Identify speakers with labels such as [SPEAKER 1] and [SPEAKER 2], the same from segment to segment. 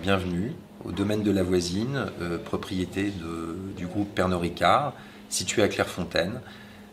[SPEAKER 1] bienvenue au domaine de la Voisine, propriété du groupe Pernod Ricard, situé à Clairefontaine.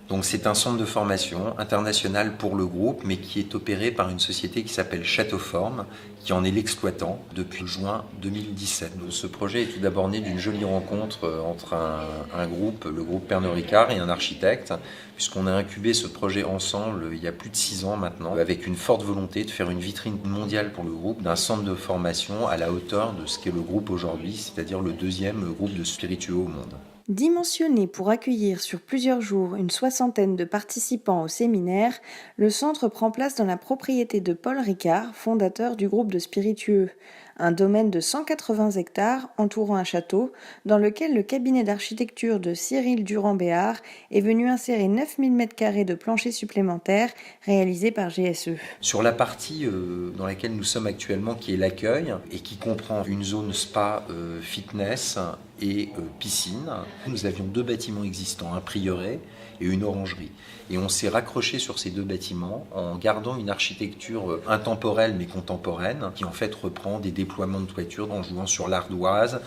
[SPEAKER 1] Donc c'est un centre de formation international pour le groupe, mais qui est opéré par une société qui s'appelle Châteauforme, qui en est l'exploitant depuis juin 2017. Donc, ce projet est tout d'abord né d'une jolie rencontre entre un groupe, le groupe Pernod Ricard, et un architecte, puisqu'on a incubé ce projet ensemble il y a plus de 6 ans maintenant, avec une forte volonté de faire une vitrine mondiale pour le groupe, d'un centre de formation à la hauteur de ce qu'est le groupe aujourd'hui, c'est-à-dire le deuxième groupe de spiritueux au monde.
[SPEAKER 2] Dimensionné pour accueillir sur plusieurs jours une 60aine de participants au séminaire, le centre prend place dans la propriété de Paul Ricard, fondateur du groupe de spiritueux, un domaine de 180 hectares entourant un château dans lequel le cabinet d'architecture de Cyril Durand-Béard est venu insérer 9000 m² de planchers supplémentaires réalisés par GSE.
[SPEAKER 1] Sur la partie dans laquelle nous sommes actuellement, qui est l'accueil, et qui comprend une zone spa, fitness et piscine, nous avions 2 bâtiments existants, un prieuré et une orangerie. Et on s'est raccroché sur ces 2 bâtiments en gardant une architecture intemporelle mais contemporaine, qui en fait reprend des déploiements de toiture en jouant sur l'ardoise,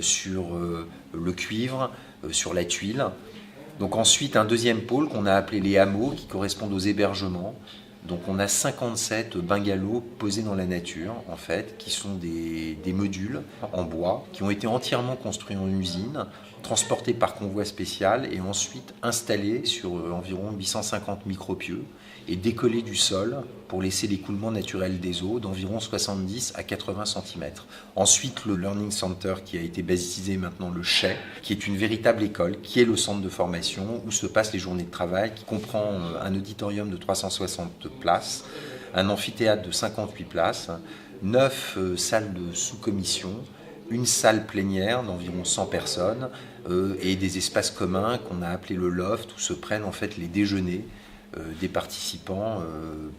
[SPEAKER 1] sur le cuivre, sur la tuile. Donc ensuite un deuxième pôle qu'on a appelé les hameaux, qui correspondent aux hébergements. Donc on a 57 bungalows posés dans la nature, en fait, qui sont des modules en bois, qui ont été entièrement construits en usine, transportés par convoi spécial et ensuite installés sur environ 850 micropieux et décollés du sol pour laisser l'écoulement naturel des eaux d'environ 70 à 80 cm. Ensuite, le Learning Center, qui a été baptisé maintenant le CHAI, qui est une véritable école, qui est le centre de formation où se passent les journées de travail, qui comprend un auditorium de 360 places, un amphithéâtre de 58 places, 9 salles de sous-commission, une salle plénière d'environ 100 personnes et des espaces communs qu'on a appelés le loft, où se prennent en fait les déjeuners des participants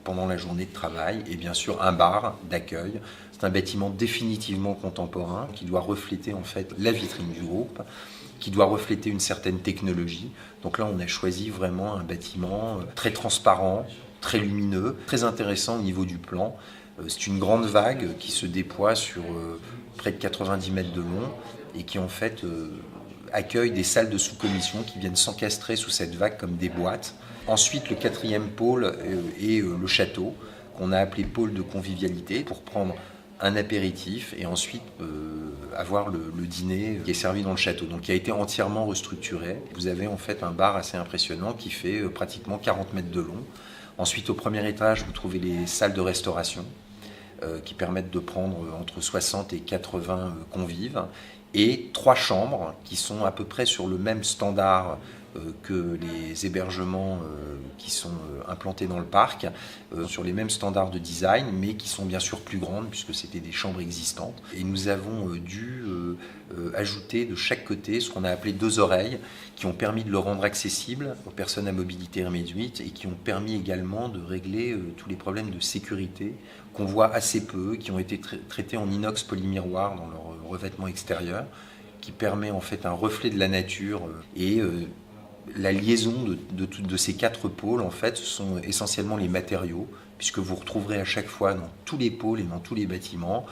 [SPEAKER 1] pendant la journée de travail, et bien sûr un bar d'accueil. C'est un bâtiment définitivement contemporain qui doit refléter en fait la vitrine du groupe, qui doit refléter une certaine technologie. Donc là on a choisi vraiment un bâtiment très transparent, très lumineux, très intéressant au niveau du plan. C'est une grande vague qui se déploie sur près de 90 mètres de long et qui en fait accueille des salles de sous-commission qui viennent s'encastrer sous cette vague comme des boîtes. Ensuite, le 4e pôle est le château, qu'on a appelé pôle de convivialité, pour prendre un apéritif et ensuite avoir le dîner qui est servi dans le château, donc qui a été entièrement restructuré. Vous avez en fait un bar assez impressionnant qui fait pratiquement 40 mètres de long. Ensuite, au premier étage, vous trouvez les salles de restauration qui permettent de prendre entre 60 et 80 convives, et 3 chambres qui sont à peu près sur le même standard que les hébergements qui sont implantés dans le parc, sur les mêmes standards de design, mais qui sont bien sûr plus grandes puisque c'était des chambres existantes. Et nous avons dû ajouter de chaque côté ce qu'on a appelé 2 oreilles, qui ont permis de le rendre accessible aux personnes à mobilité réduite et qui ont permis également de régler tous les problèmes de sécurité qu'on voit assez peu, qui ont été traités en inox polymiroir dans leur revêtement extérieur, qui permet en fait un reflet de la nature et la liaison de ces 4 pôles, en fait, ce sont essentiellement les matériaux, puisque vous retrouverez à chaque fois dans tous les pôles et dans tous les bâtiments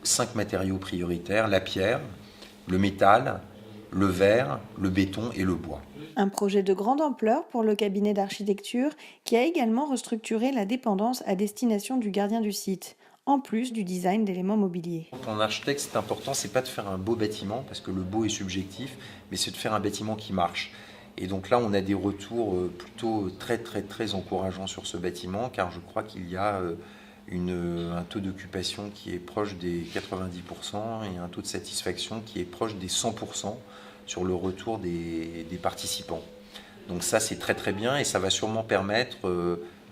[SPEAKER 1] 5 matériaux prioritaires: la pierre, le métal, le verre, le béton et le bois.
[SPEAKER 2] Un projet de grande ampleur pour le cabinet d'architecture qui a également restructuré la dépendance à destination du gardien du site, en plus du design d'éléments mobiliers.
[SPEAKER 1] Pour un architecte, c'est important, c'est pas de faire un beau bâtiment, parce que le beau est subjectif, mais c'est de faire un bâtiment qui marche. Et donc là, on a des retours plutôt très encourageants sur ce bâtiment, car je crois qu'il y a un taux d'occupation qui est proche des 90% et un taux de satisfaction qui est proche des 100% sur le retour des participants. Donc ça, c'est très bien, et ça va sûrement permettre,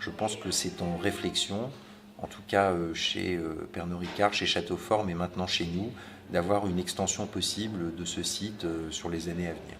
[SPEAKER 1] je pense que c'est en réflexion, en tout cas chez Pernod Ricard, chez Châteauforme et maintenant chez nous, d'avoir une extension possible de ce site sur les années à venir.